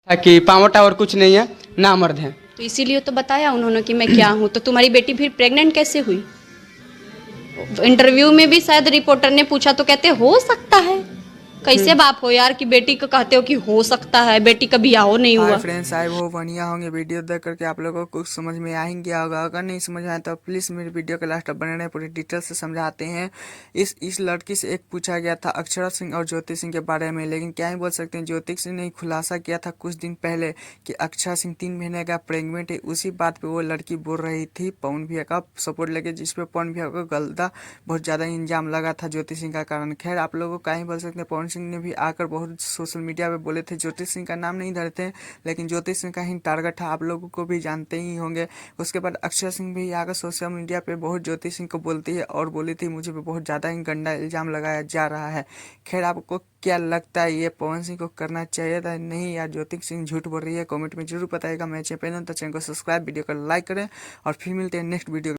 था कि पावटा और कुछ नहीं है, नामर्द है। तो इसीलिए तो बताया उन्होंने कि मैं क्या हूँ। तो तुम्हारी बेटी फिर प्रेग्नेंट कैसे हुई? इंटरव्यू में भी शायद रिपोर्टर ने पूछा तो कहते हो सकता है। कैसे बाप हो यार कि बेटी को कहते हो कि हो सकता है, बेटी का ब्याह नहीं हाय हुआ। फ्रेंड्स, आई होप बढ़िया होंगे। वीडियो देख करके आप लोगों को कुछ समझ में आ ही गया होगा। अगर नहीं समझ आया तो प्लीज़ मेरे वीडियो के लास्ट तक बने रहें, पूरी डिटेल से समझाते हैं। इस लड़की से एक पूछा गया था अक्षरा सिंह और ज्योति सिंह के बारे में, लेकिन क्या ही बोल सकते हैं। ज्योति सिंह ने खुलासा किया था कुछ दिन पहले कि अक्षरा सिंह 3 महीने का प्रेगनेंट है। उसी बात पर वो लड़की बोल रही थी पवन भैया का सपोर्ट लेके, जिसपे पवन भैया को गलता बहुत ज़्यादा इल्जाम लगा था ज्योति सिंह का कारण। खैर आप लोगों को क्या ही बोल सकते हैं, पवन सिंह ने भी आकर बहुत सोशल मीडिया पे बोले थे, ज्योति सिंह का नाम नहीं धरते, लेकिन ज्योति सिंह का ही टारगेट था। आप लोगों को भी जानते ही होंगे। उसके बाद अक्षय सिंह भी आकर सोशल मीडिया पे बहुत ज्योति सिंह को बोलती है और बोली थी मुझे पे बहुत ज़्यादा ही गंदा इल्ज़ाम लगाया जा रहा है। खैर आपको क्या लगता है, ये पवन सिंह को करना चाहिए था नहीं, या ज्योति सिंह झूठ बोल रही है? कमेंट में जरूर बताइएगा। मैं चैनल तो चैनल को सब्सक्राइब, वीडियो को लाइक करें और फिर मिलते हैं नेक्स्ट वीडियो।